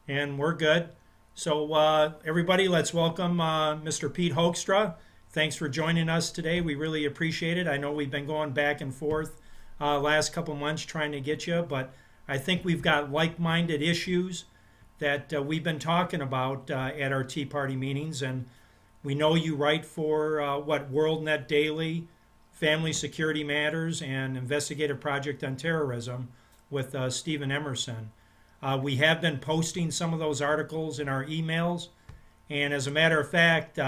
And we're good. So, everybody, let's welcome Mr. Pete Hoekstra. Thanks for joining us today. We really appreciate it. I know we've been going back and forth last couple months trying to get you, but I think we've got like-minded issues that we've been talking about at our Tea Party meetings. And we know you write for WorldNet Daily, Family Security Matters, and Investigative Project on Terrorism with Stephen Emerson. We have been posting some of those articles in our emails, and as a matter of fact,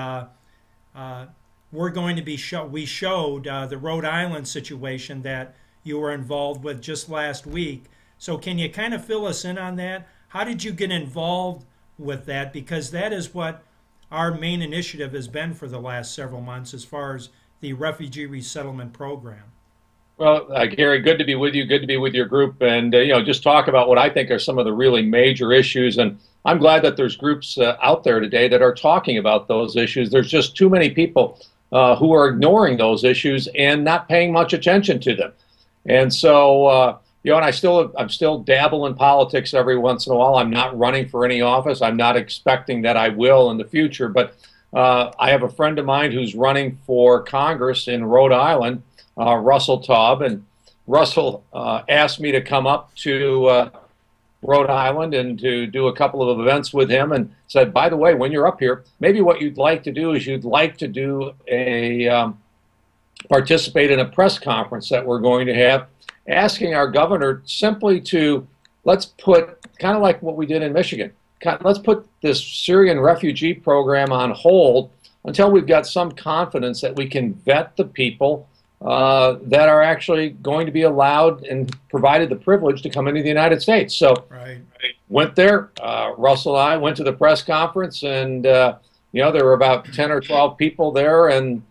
we're going to be we showed the Rhode Island situation that you were involved with just last week. So can you kind of fill us in on that? How did you get involved with that? Because that is what our main initiative has been for the last several months as far as the refugee resettlement program. Well, Gary, good to be with you. Good to be with your group, and just talk about what I think are some of the really major issues. And I'm glad that there's groups out there today that are talking about those issues. There's just too many people who are ignoring those issues and not paying much attention to them. And so, and I'm still dabble in politics every once in a while. I'm not running for any office. I'm not expecting that I will in the future. But I have a friend of mine who's running for Congress in Rhode Island. Russell Taub, and Russell asked me to come up to Rhode Island and to do a couple of events with him, and said, by the way, when you're up here, maybe what you'd like to do is you'd like to do a participate in a press conference that we're going to have, asking our governor simply to, let's put, kind of like what we did in Michigan, let's put this Syrian refugee program on hold until we've got some confidence that we can vet the people that are actually going to be allowed and provided the privilege to come into the United States. So Right. I went there. Russell and I went to the press conference, and there were about 10 or 12 people there and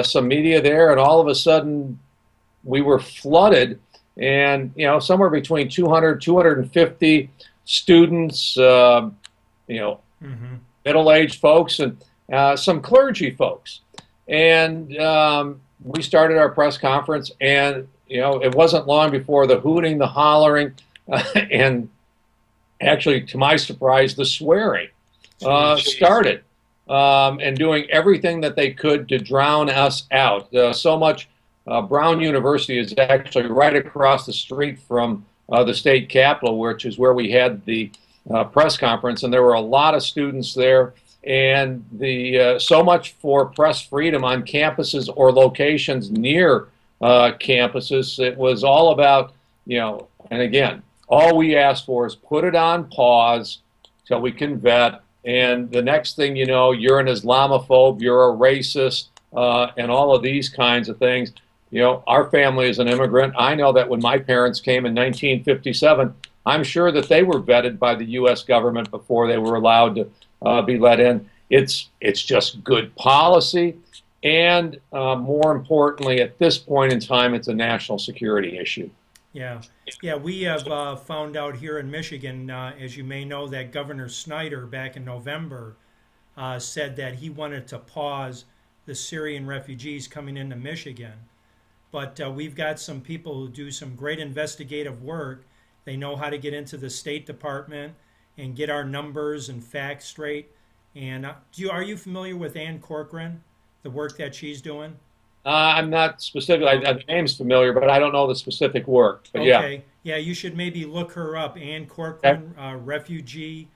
some media there, and all of a sudden we were flooded, and somewhere between 200, 250 students, Mm-hmm. middle-aged folks, and some clergy folks. And we started our press conference, and it wasn't long before the hooting, the hollering, and actually, to my surprise, the swearing started, and doing everything that they could to drown us out. So much. Brown University is actually right across the street from the state capitol, which is where we had the press conference, and there were a lot of students there. And the so much for press freedom on campuses or locations near campuses. It was all about, and again, all we asked for is put it on pause till we can vet. And the next thing you know, you're an Islamophobe, you're a racist, and all of these kinds of things. Our family is an immigrant. I know that when my parents came in 1957, I'm sure that they were vetted by the U.S. government before they were allowed to be let in. It's just good policy, and more importantly, at this point in time, it's a national security issue. Yeah, yeah, we have found out here in Michigan, as you may know, that Governor Snyder back in November said that he wanted to pause the Syrian refugees coming into Michigan. But we've got some people who do some great investigative work. They know how to get into the State Department and get our numbers and facts straight. And are you familiar with Ann Corcoran, the work that she's doing? I'm not specific. The name's familiar, but I don't know the specific work. But Okay, yeah, you should maybe look her up. Ann yeah. Corcoran, Refugee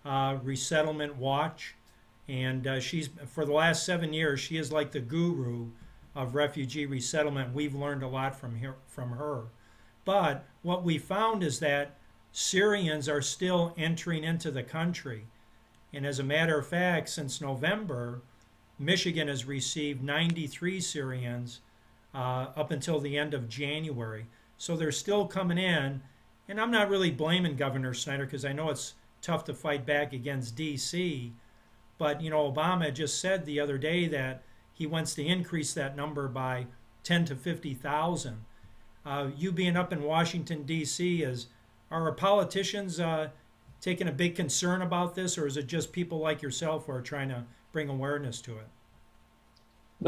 Resettlement Watch, and she's for the last 7 years she is like the guru of refugee resettlement. We've learned a lot from her. But what we found is that Syrians are still entering into the country. And as a matter of fact, since November, Michigan has received 93 Syrians up until the end of January. So they're still coming in. And I'm not really blaming Governor Snyder because I know it's tough to fight back against D.C. But, Obama just said the other day that he wants to increase that number by 10 to 50,000. You being up in Washington, D.C., are our politicians taking a big concern about this, or is it just people like yourself who are trying to bring awareness to it?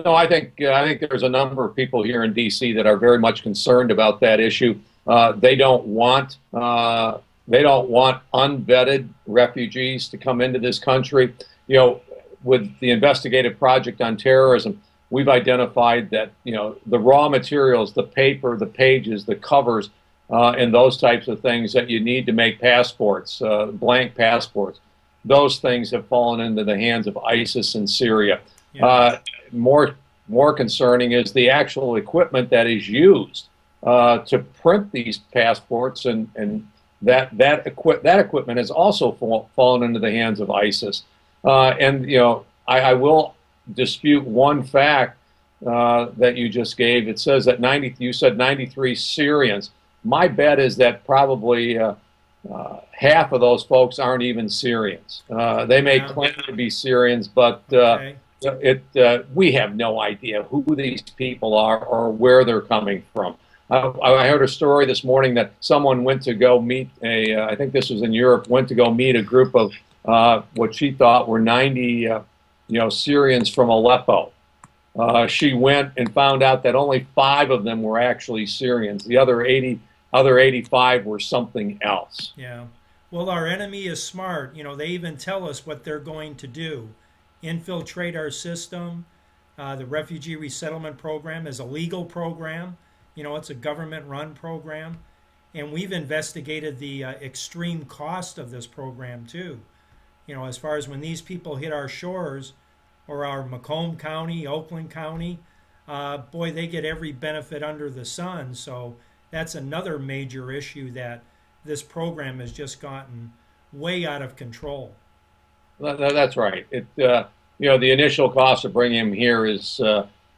No, I think there's a number of people here in D.C. that are very much concerned about that issue. They don't want They don't want unvetted refugees to come into this country. You know, with the investigative project on terrorism, we've identified that, you know, the raw materials, the paper, the pages, the covers, and those types of things that you need to make passports, blank passports, those things have fallen into the hands of ISIS in Syria. Yeah. More concerning is the actual equipment that is used to print these passports, and that equipment has also fallen into the hands of ISIS. And you know, I will dispute one fact that you just gave. It says that you said 93 Syrians. My bet is that probably half of those folks aren't even Syrians. They may claim to be Syrians, but we have no idea who these people are or where they're coming from. I heard a story this morning that someone went to go meet I think this was in Europe, went to go meet a group of what she thought were 90 Syrians from Aleppo. She went and found out that only 5 of them were actually Syrians. The other 85 were something else. Yeah. Well, our enemy is smart. You know, they even tell us what they're going to do. Infiltrate our system. The Refugee Resettlement Program is a legal program. You know, it's a government-run program. And we've investigated the extreme cost of this program, too. You know, as far as when these people hit our shores, or our Macomb County, Oakland County, boy, they get every benefit under the sun. So that's another major issue, that this program has just gotten way out of control. That's right. The initial cost of bringing him here is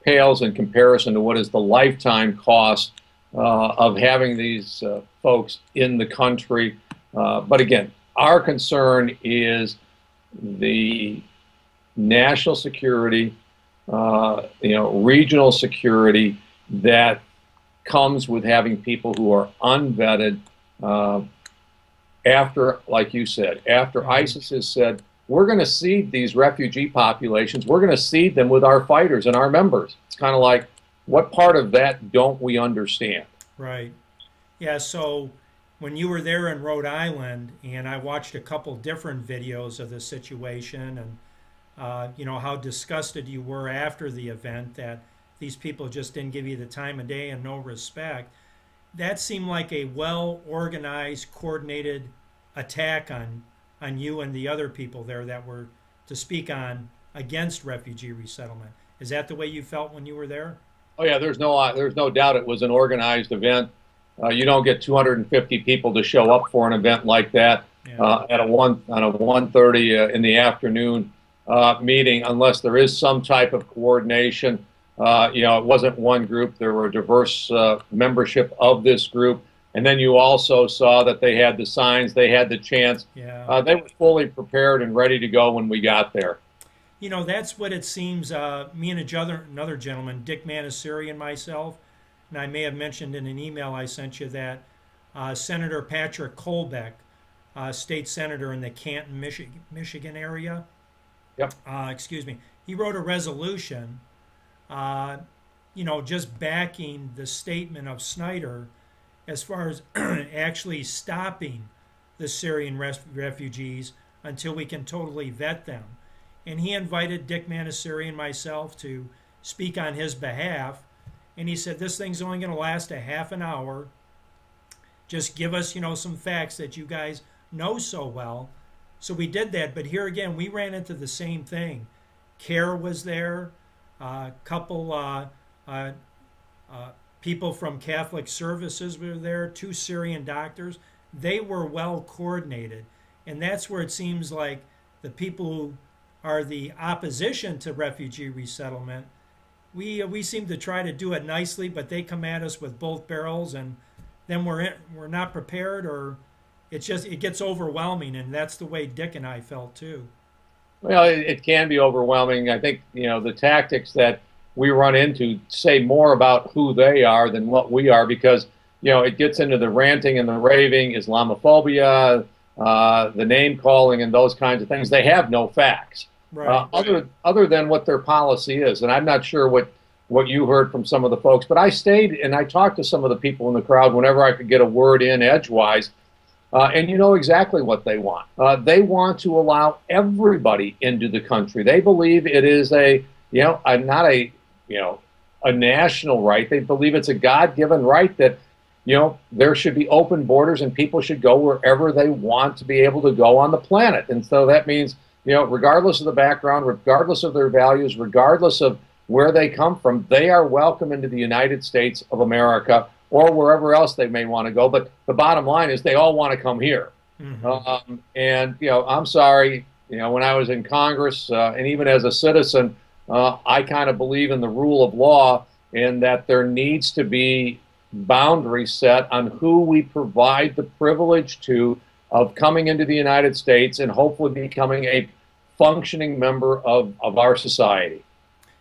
pales in comparison to what is the lifetime cost of having these folks in the country. But again, our concern is the national security, regional security that comes with having people who are unvetted. After, like you said, after ISIS has said, we're going to seed these refugee populations, we're going to seed them with our fighters and our members. It's kind of like, what part of that don't we understand? Right. Yeah, so when you were there in Rhode Island, and I watched a couple different videos of the situation, and how disgusted you were after the event, that these people just didn't give you the time of day and no respect. That seemed like a well-organized, coordinated attack on you and the other people there that were to speak on against refugee resettlement. Is that the way you felt when you were there? Oh yeah, there's no doubt it was an organized event. You don't get 250 people to show up for an event like that on a 1:30 in the afternoon meeting unless there is some type of coordination. It wasn't one group. There were a diverse membership of this group. And then you also saw that they had the signs, they had the chants. Yeah. They were fully prepared and ready to go when we got there. You know, that's what it seems. Me and another gentleman, Dick Manasiri, and myself, and I may have mentioned in an email I sent you that Senator Patrick Colbeck, state senator in the Canton, Michigan area, he wrote a resolution, just backing the statement of Snyder as far as actually stopping the Syrian refugees until we can totally vet them. And he invited Dick Manasiri and myself to speak on his behalf. And he said, this thing's only going to last a half an hour. Just give us, some facts that you guys know so well. So we did that. But here again, we ran into the same thing. CARE was there. A couple people from Catholic Services were there. 2 Syrian doctors. They were well coordinated. And that's where it seems like the people who are the opposition to refugee resettlement, we seem to try to do it nicely, but they come at us with both barrels, and then we're not prepared, or it gets overwhelming, and that's the way Dick and I felt too. Well, it can be overwhelming. I think the tactics that we run into say more about who they are than what we are, because it gets into the ranting and the raving, Islamophobia, the name calling, and those kinds of things. They have no facts. Right. Other than what their policy is. And I'm not sure what you heard from some of the folks, but I stayed and I talked to some of the people in the crowd whenever I could get a word in edgewise. And you know exactly what they want. They want to allow everybody into the country. They believe it is not a national right. They believe it's a God-given right that, there should be open borders and people should go wherever they want to be able to go on the planet. And so that means, regardless of the background, regardless of their values, regardless of where they come from, they are welcome into the United States of America or wherever else they may want to go. But the bottom line is they all want to come here. Mm-hmm. I'm sorry, when I was in Congress and even as a citizen, I kind of believe in the rule of law and that there needs to be boundaries set on who we provide the privilege to of coming into the United States and hopefully becoming a functioning member of our society.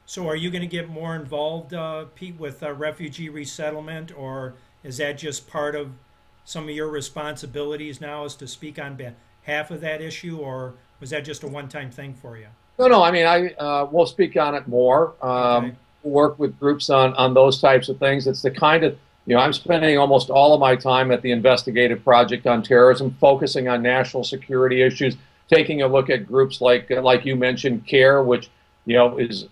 So are you going to get more involved, Pete, with refugee resettlement, or is that just part of some of your responsibilities now is to speak on behalf of that issue, or was that just a one-time thing for you? No, I mean, I will speak on it more, Okay. work with groups on those types of things. It's the kind of, I'm spending almost all of my time at the Investigative Project on Terrorism, focusing on national security issues, taking a look at groups like you mentioned, CARE, which, is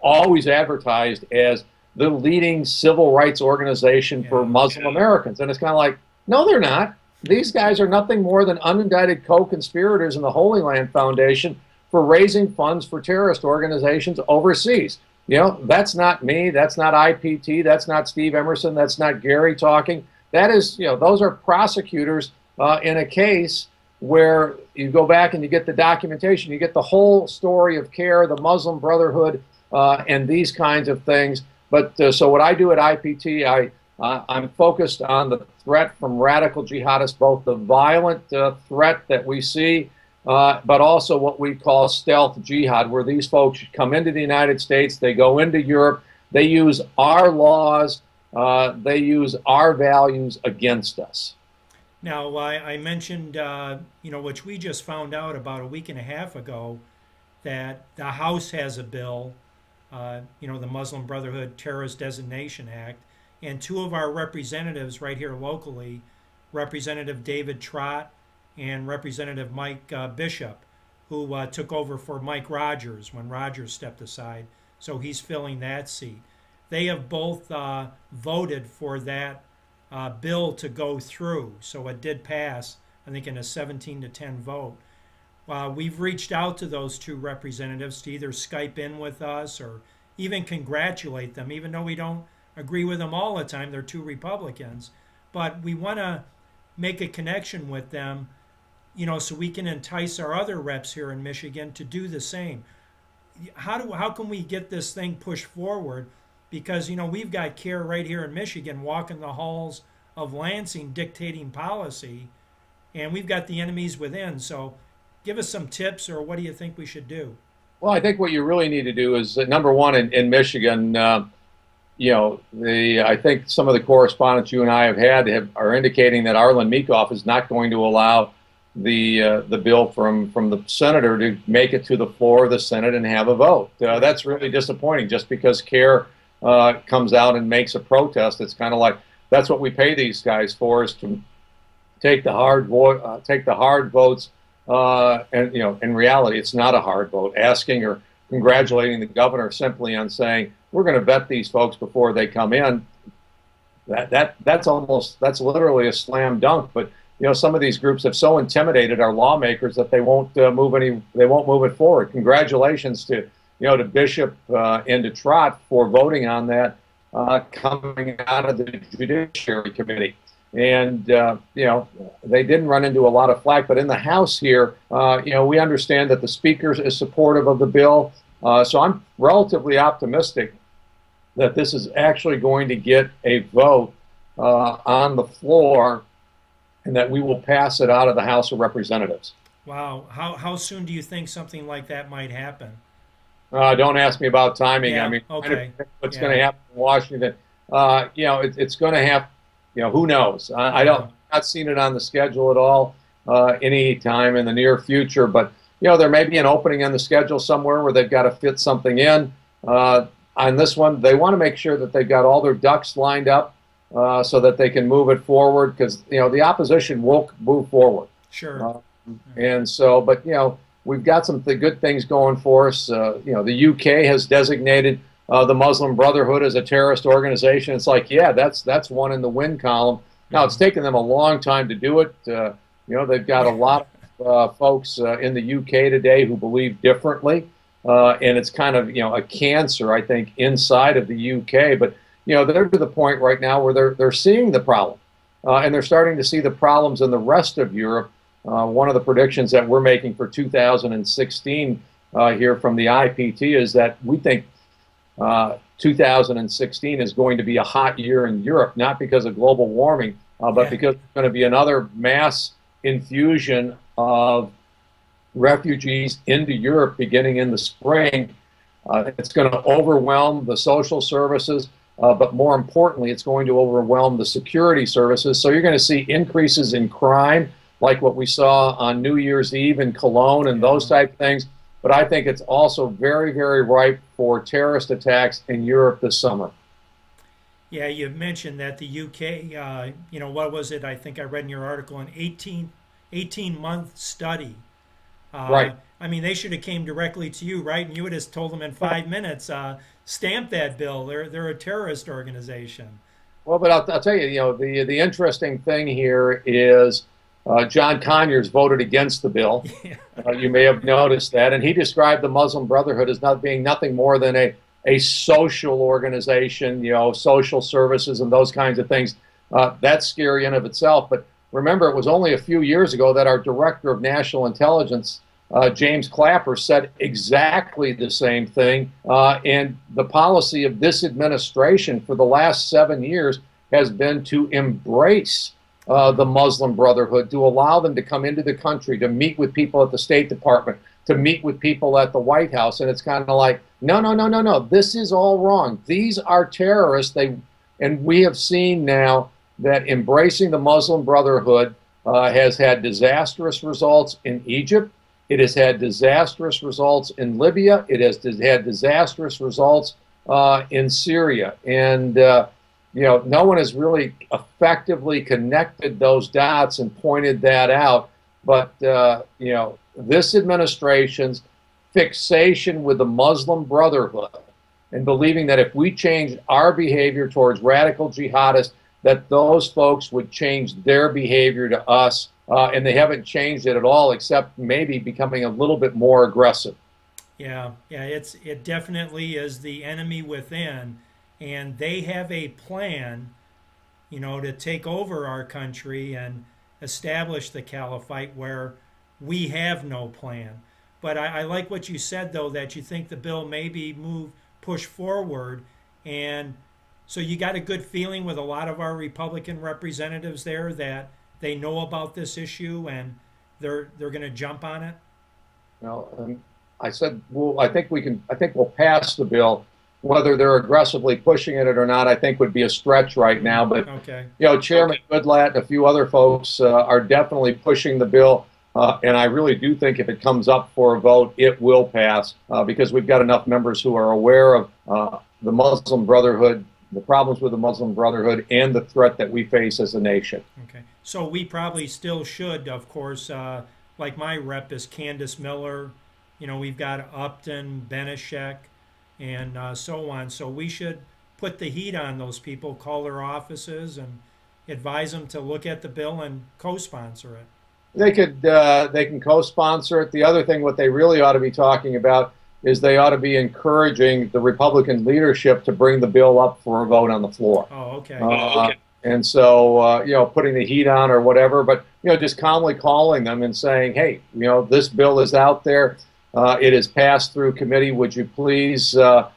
always advertised as the leading civil rights organization for Muslim Americans. And it's kind of like, no, they're not. These guys are nothing more than unindicted co-conspirators in the Holy Land Foundation for raising funds for terrorist organizations overseas. That's not me. That's not IPT. That's not Steve Emerson. That's not Gary talking. That is, those are prosecutors in a case where you go back and you get the documentation. You get the whole story of CARE, the Muslim Brotherhood, and these kinds of things. But so what I do at IPT, I'm focused on the threat from radical jihadists, both the violent threat that we see, but also what we call stealth jihad, where these folks come into the United States, they go into Europe, they use our laws, they use our values against us. Now, I mentioned, which we just found out about a week and a half ago, that the House has a bill, the Muslim Brotherhood Terrorist Designation Act, and two of our representatives right here locally, Representative David Trott and Representative Mike Bishop, who took over for Mike Rogers when Rogers stepped aside, so he's filling that seat. They have both voted for that bill to go through, so it did pass, I think, in a 17-10 vote. We've reached out to those two representatives to either Skype in with us or even congratulate them, even though we don't agree with them all the time. They're two Republicans. But we want to make a connection with them, so we can entice our other reps here in Michigan to do the same. How can we get this thing pushed forward? Because, we've got CARE right here in Michigan walking the halls of Lansing dictating policy, and we've got the enemies within. So give us some tips, or what do you think we should do? Well, I think what you really need to do is, number one, in Michigan, I think some of the correspondence you and I have had are indicating that Arlen Meekhoff is not going to allow the bill from the senator to make it to the floor of the Senate and have a vote. That's really disappointing. Just because CARE comes out and makes a protest, it's kind of like that's what we pay these guys for, is to take the hard votes. And in reality, it's not a hard vote. Asking or congratulating the governor simply on saying we're going to vet these folks before they come in, that's literally a slam dunk. But some of these groups have so intimidated our lawmakers that they won't move it forward. Congratulations to Bishop and to Trott for voting on that coming out of the Judiciary Committee. And, they didn't run into a lot of flack. But in the House here, we understand that the Speaker is supportive of the bill. So I'm relatively optimistic that this is actually going to get a vote on the floor and that we will pass it out of the House of Representatives. Wow. How soon do you think something like that might happen? Don't ask me about timing. Yeah, I mean, okay. What's going to happen in Washington? It's going to have, who knows? I don't. Not seen it on the schedule at all any time in the near future. But there may be an opening in the schedule somewhere where they've got to fit something in. On this one, they want to make sure that they've got all their ducks lined up so that they can move it forward, because the opposition will move forward. Sure. And so, but we've got some good things going for us. The UK has designated the Muslim Brotherhood as a terrorist organization. It's like, yeah, that's one in the win column. Now, it's taken them a long time to do it. They've got a lot of folks in the UK today who believe differently, and it's kind of a cancer, I think, inside of the UK. But they're to the point right now where they're seeing the problem, and they're starting to see the problems in the rest of Europe. One of the predictions that we're making for 2016 here from the IPT is that we think 2016 is going to be a hot year in Europe, not because of global warming, but because it's going to be another mass infusion of refugees into Europe beginning in the spring. It's going to overwhelm the social services, but more importantly, it's going to overwhelm the security services. So you're going to see increases in crime, like what we saw on New Year's Eve in Cologne and those type of things. But I think it's also very, very ripe for terrorist attacks in Europe this summer. Yeah, you mentioned that the UK, what was it? I think I read in your article, an 18-month study. Right. I mean, they should have came directly to you, right? And you would have told them in 5 minutes, stamp that bill. They're a terrorist organization. Well, but I'll tell you, the interesting thing here is John Conyers voted against the bill. Yeah. You may have noticed that. And he described the Muslim Brotherhood as not being nothing more than a social organization, social services and those kinds of things. That's scary in of itself. But remember, it was only a few years ago that our Director of National Intelligence, James Clapper, said exactly the same thing. And the policy of this administration for the last 7 years has been to embrace the Muslim Brotherhood, to allow them to come into the country, to meet with people at the State Department, to meet with people at the White House. And it's kind of like, no, this is all wrong. These are terrorists. And we have seen now that embracing the Muslim Brotherhood has had disastrous results in Egypt. It has had disastrous results in Libya. It has had disastrous results in Syria. And no one has really effectively connected those dots and pointed that out. But, this administration's fixation with the Muslim Brotherhood and believing that if we changed our behavior towards radical jihadists, that those folks would change their behavior to us, and they haven't changed it at all, except maybe becoming a little bit more aggressive. Yeah, it definitely is the enemy within. And they have a plan, to take over our country and establish the caliphate where we have no plan. But I like what you said, though, that you think the bill maybe push forward. And so you got a good feeling with a lot of our Republican representatives there that they know about this issue and they're going to jump on it? I said, well, I think we'll pass the bill. Whether they're aggressively pushing it or not, I think would be a stretch right now. But okay. Chairman Goodlatte and a few other folks are definitely pushing the bill, and I really do think if it comes up for a vote, it will pass because we've got enough members who are aware of the Muslim Brotherhood, the problems with the Muslim Brotherhood, and the threat that we face as a nation. Okay, so we probably still should, of course, like my rep is Candace Miller. We've got Upton, Benishek, and so on. So we should put the heat on those people, call their offices, and advise them to look at the bill and co-sponsor it. They can co-sponsor it. The other thing, what they really ought to be talking about is they ought to be encouraging the Republican leadership to bring the bill up for a vote on the floor. Oh, okay. And so, putting the heat on or whatever, but, just calmly calling them and saying, hey, this bill is out there. It is passed through committee. Would you please take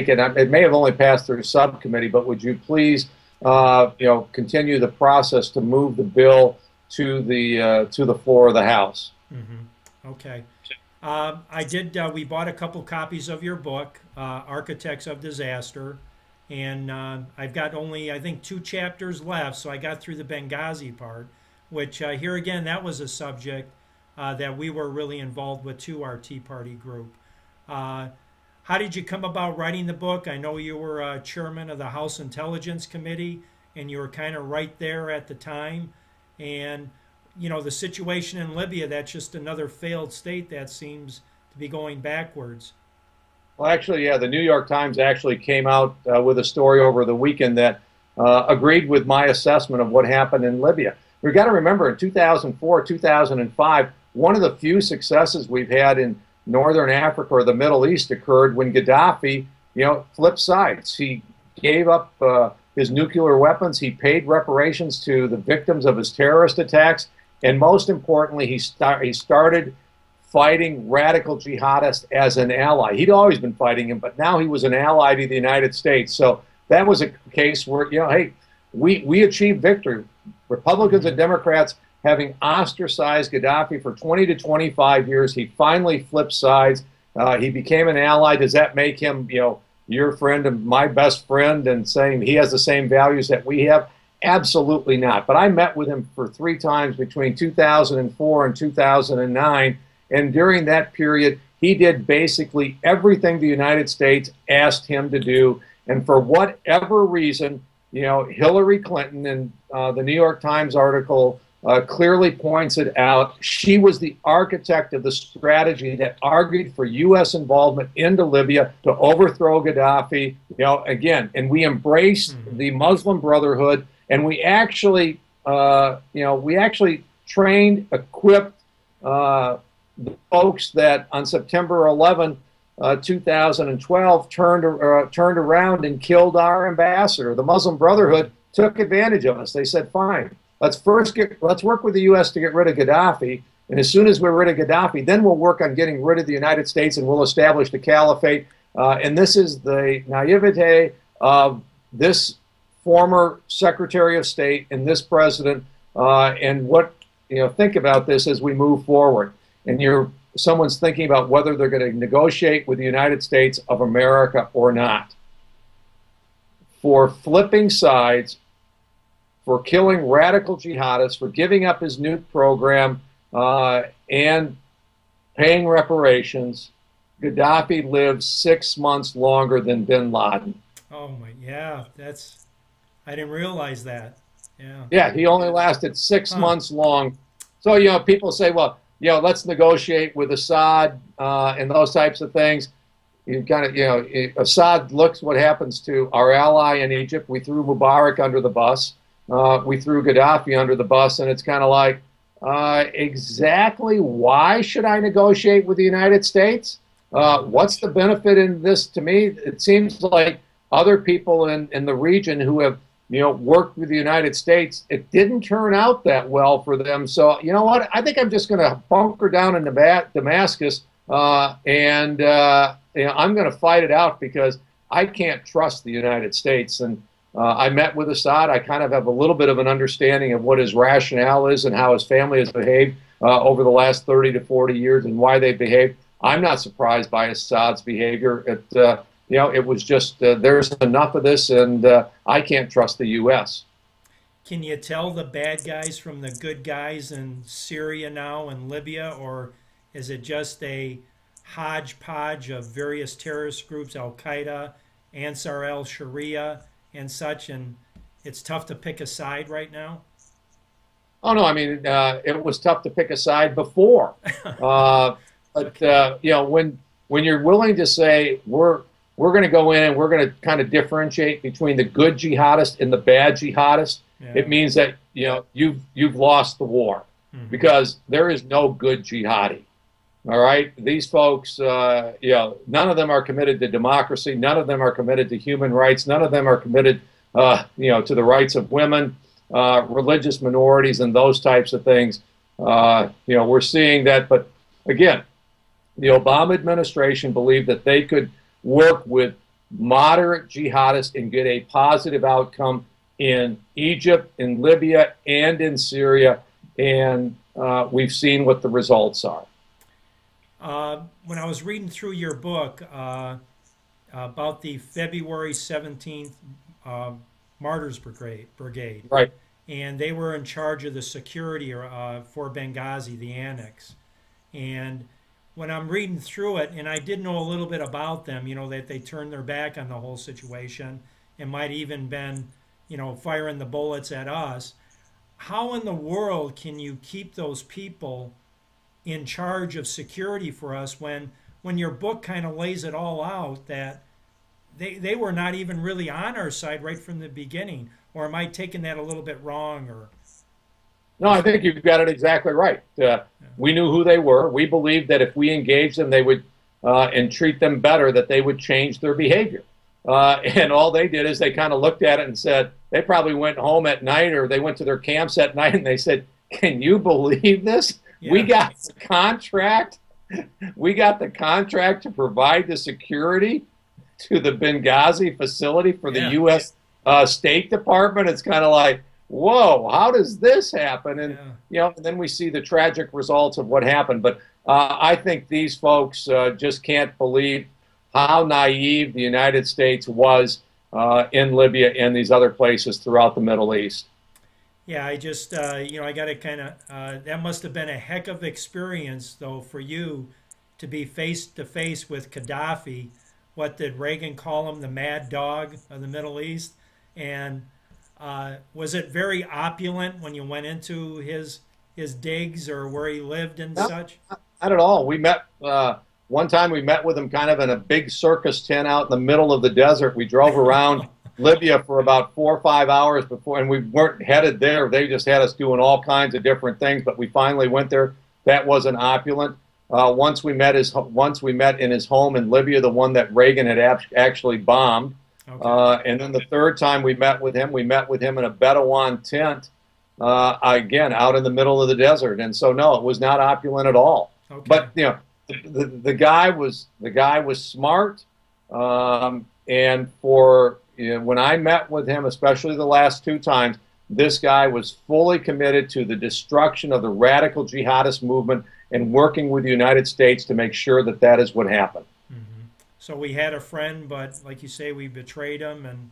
it? It may have only passed through subcommittee, but would you please, continue the process to move the bill to the floor of the House? Mm-hmm. Okay. We bought a couple copies of your book, Architects of Disaster, and I've got only, I think, 2 chapters left, so I got through the Benghazi part, which here again, that was a subject that we were really involved with too, our Tea Party group. How how did you come about writing the book? I know you were chairman of the House Intelligence Committee, and you were kind of right there at the time. And, the situation in Libya, that's just another failed state that seems to be going backwards. Well, actually, yeah, the New York Times actually came out with a story over the weekend that agreed with my assessment of what happened in Libya. We've got to remember in 2004, 2005, one of the few successes we've had in Northern Africa or the Middle East occurred when Gaddafi, flipped sides. He gave up his nuclear weapons. He paid reparations to the victims of his terrorist attacks. And most importantly, he started fighting radical jihadists as an ally. He'd always been fighting him, but now he was an ally to the United States. So that was a case where, hey, we achieved victory. Republicans and Democrats having ostracized Gaddafi for 20 to 25 years. He finally flipped sides. He became an ally. Does that make him, your friend and my best friend, and saying he has the same values that we have? Absolutely not. But I met with him for 3 times between 2004 and 2009. And during that period, he did basically everything the United States asked him to do. And for whatever reason, Hillary Clinton, in the New York Times article, clearly points it out. She was the architect of the strategy that argued for U.S. involvement into Libya to overthrow Gaddafi. Again, and we embraced the Muslim Brotherhood, and we actually, trained, equipped the folks that on September 11, 2012, turned around and killed our ambassador. The Muslim Brotherhood took advantage of us. They said, fine, let's work with the U.S. to get rid of Gaddafi. And as soon as we're rid of Gaddafi, then we'll work on getting rid of the United States, and we'll establish the caliphate. And this is the naivete of this former Secretary of State and this president. And what, think about this as we move forward. And someone's thinking about whether they're going to negotiate with the United States of America or not. For flipping sides, for killing radical jihadists, for giving up his nuke program, and paying reparations, Gaddafi lived 6 months longer than bin Laden. Oh my, yeah, I didn't realize that. Yeah. Yeah, he only lasted 6 months long. So, people say, well, let's negotiate with Assad and those types of things. You kind of, Assad looks what happens to our ally in Egypt. We threw Mubarak under the bus. We threw Gaddafi under the bus, and it's kind of like, exactly why should I negotiate with the United States? What's the benefit in this to me? It seems like other people in the region who have worked with the United States, it didn't turn out that well for them. So, you know what? I think I'm just going to bunker down in Damascus, and I'm going to fight it out because I can't trust the United States. And I met with Assad. I kind of have a little bit of an understanding of what his rationale is and how his family has behaved over the last 30 to 40 years and why they behaved. I'm not surprised by Assad's behavior. It was just there's enough of this, and I can't trust the U.S. Can you tell the bad guys from the good guys in Syria now and Libya, or is it just a hodgepodge of various terrorist groups, Al-Qaeda, Ansar al-Sharia, and such, and it's tough to pick a side right now? Oh, no, I mean, it was tough to pick a side before. But, when you're willing to say, we're going to go in and we're going to kind of differentiate between the good jihadist and the bad jihadist, it means that, you've lost the war, because there is no good jihadi. All right? These folks, none of them are committed to democracy. None of them are committed to human rights. None of them are committed, to the rights of women, religious minorities, and those types of things. We're seeing that. But again, the Obama administration believed that they could work with moderate jihadists and get a positive outcome in Egypt, in Libya, and in Syria. And we've seen what the results are. When I was reading through your book about the February 17th Martyrs Brigade, right, and they were in charge of the security for Benghazi, the annex, and when I'm reading through it, and I did know a little bit about them, that they turned their back on the whole situation and might even been, firing the bullets at us. How in the world can you keep those people in charge of security for us when your book kind of lays it all out that they were not even really on our side right from the beginning? Or am I taking that a little bit wrong? Or No, I think you've got it exactly right. We knew who they were. We believed that if we engaged them, they would and treat them better, that they would change their behavior. And all they did is they kind of looked at it and said, they probably went home at night or they went to their camps at night and they said, can you believe this? Yeah. We got the contract. We got the contract to provide the security to the Benghazi facility for the U.S. State Department. It's kind of like, whoa, how does this happen? And and then we see the tragic results of what happened. But I think these folks just can't believe how naive the United States was in Libya and these other places throughout the Middle East. Yeah, I just, I got to kind of, that must have been a heck of experience, though, for you to be face to face with Gaddafi. What did Reagan call him? The mad dog of the Middle East? And was it very opulent when you went into his digs or where he lived and such? Not at all. We met, one time we met with him kind of in a big circus tent out in the middle of the desert. We drove around Libya for about 4 or 5 hours before, and we weren't headed there. They just had us doing all kinds of different things, but we finally went there. That wasn't opulent. Once we met in his home in Libya, the one that Reagan had actually bombed. Okay. And then the third time we met with him in a Bedouin tent, again, out in the middle of the desert. And so, no, it was not opulent at all. Okay. But, the guy was smart. And when I met with him, especially the last 2 times, this guy was fully committed to the destruction of the radical jihadist movement and working with the United States to make sure that that is what happened. Mm-hmm. So we had a friend, but like you say, we betrayed him.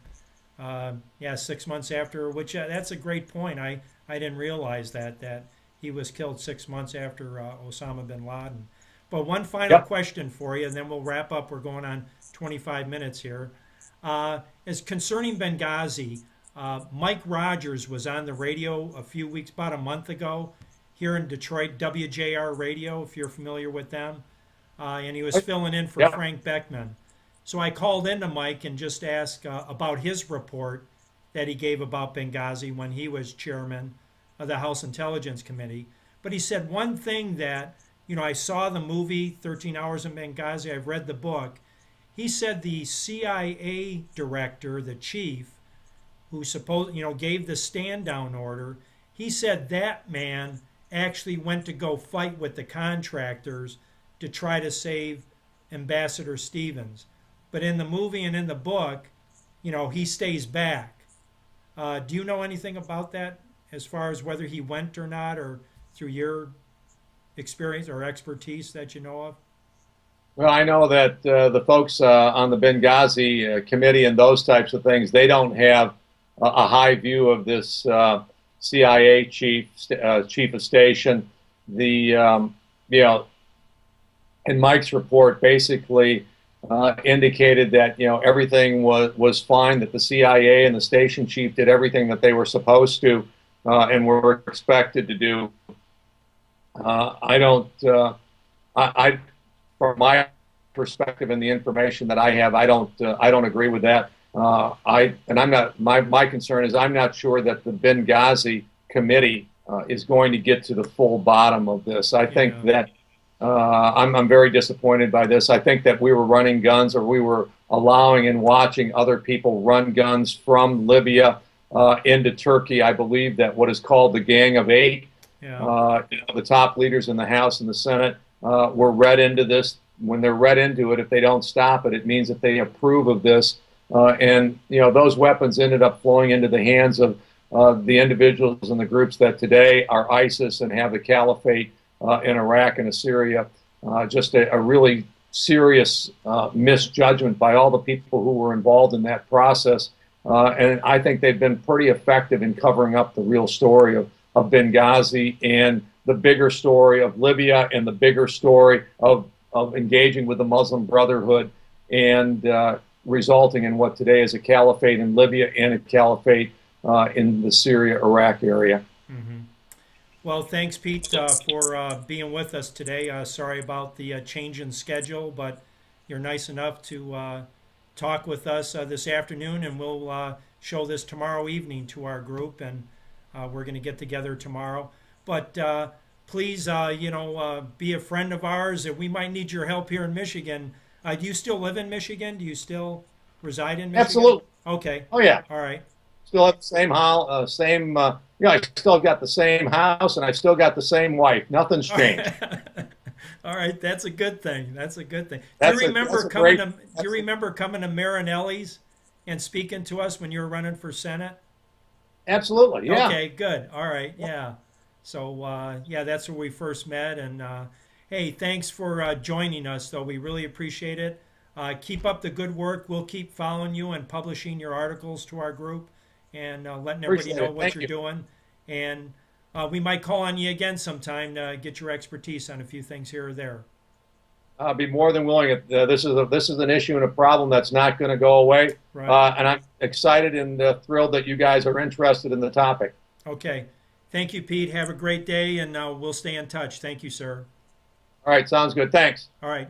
And 6 months after, which that's a great point. I didn't realize that he was killed 6 months after Osama bin Laden. But one final question for you, and then we'll wrap up. We're going on 25 minutes here. Is concerning Benghazi, Mike Rogers was on the radio about a month ago, here in Detroit, WJR Radio, if you're familiar with them. And he was filling in for Frank Beckman. So I called into Mike and just asked about his report that he gave about Benghazi when he was chairman of the House Intelligence Committee. But he said one thing that, I saw the movie 13 Hours in Benghazi, I've read the book. He said the CIA director, the chief, who gave the stand-down order, he said that man actually went to go fight with the contractors to try to save Ambassador Stevens. But in the movie and in the book, he stays back. Do you know anything about that as far as whether he went or not, or through your experience or expertise that you know of? Well, I know that the folks on the Benghazi committee and those types of things, they don't have a high view of this CIA chief of station. In Mike's report, basically indicated that everything was fine, that the CIA and the station chief did everything that they were supposed to and were expected to do. From my perspective and the information that I have, I don't agree with that. My concern is I'm not sure that the Benghazi committee is going to get to the full bottom of this. I think that I'm very disappointed by this. I think that we were running guns, or we were allowing and watching other people run guns from Libya into Turkey. I believe that what is called the Gang of Eight, the top leaders in the House and the Senate, were read into this. When they're read into it, if they don't stop it, it means that they approve of this. And those weapons ended up flowing into the hands of the individuals and the groups that today are ISIS and have the caliphate in Iraq and Syria. Just a really serious misjudgment by all the people who were involved in that process. And I think they've been pretty effective in covering up the real story of Benghazi and the bigger story of Libya and the bigger story of engaging with the Muslim Brotherhood and resulting in what today is a caliphate in Libya and a caliphate in the Syria-Iraq area. Mm-hmm. Well, thanks, Pete, for being with us today. Sorry about the change in schedule, but you're nice enough to talk with us this afternoon, and we'll show this tomorrow evening to our group, and we're going to get together tomorrow. But please, be a friend of ours. We might need your help here in Michigan. Do you still live in Michigan? Do you still reside in Michigan? Absolutely. Okay. Oh, yeah. All right. Still have the same house, I still got the same house, and I still got the same wife. Nothing's changed. All right, that's a good thing. That's a good thing. Do you remember coming to Marinelli's and speaking to us when you were running for Senate? Absolutely, yeah. Okay, good. All right, yeah. So, that's where we first met. And, hey, thanks for joining us, though. We really appreciate it. Keep up the good work. We'll keep following you and publishing your articles to our group and letting everybody know what you're doing. And we might call on you again sometime to get your expertise on a few things here or there. I'll be more than willing. This is an issue and a problem that's not going to go away. Right. And I'm excited and thrilled that you guys are interested in the topic. Okay. Thank you, Pete. Have a great day, and we'll stay in touch. Thank you, sir. All right. Sounds good. Thanks. All right.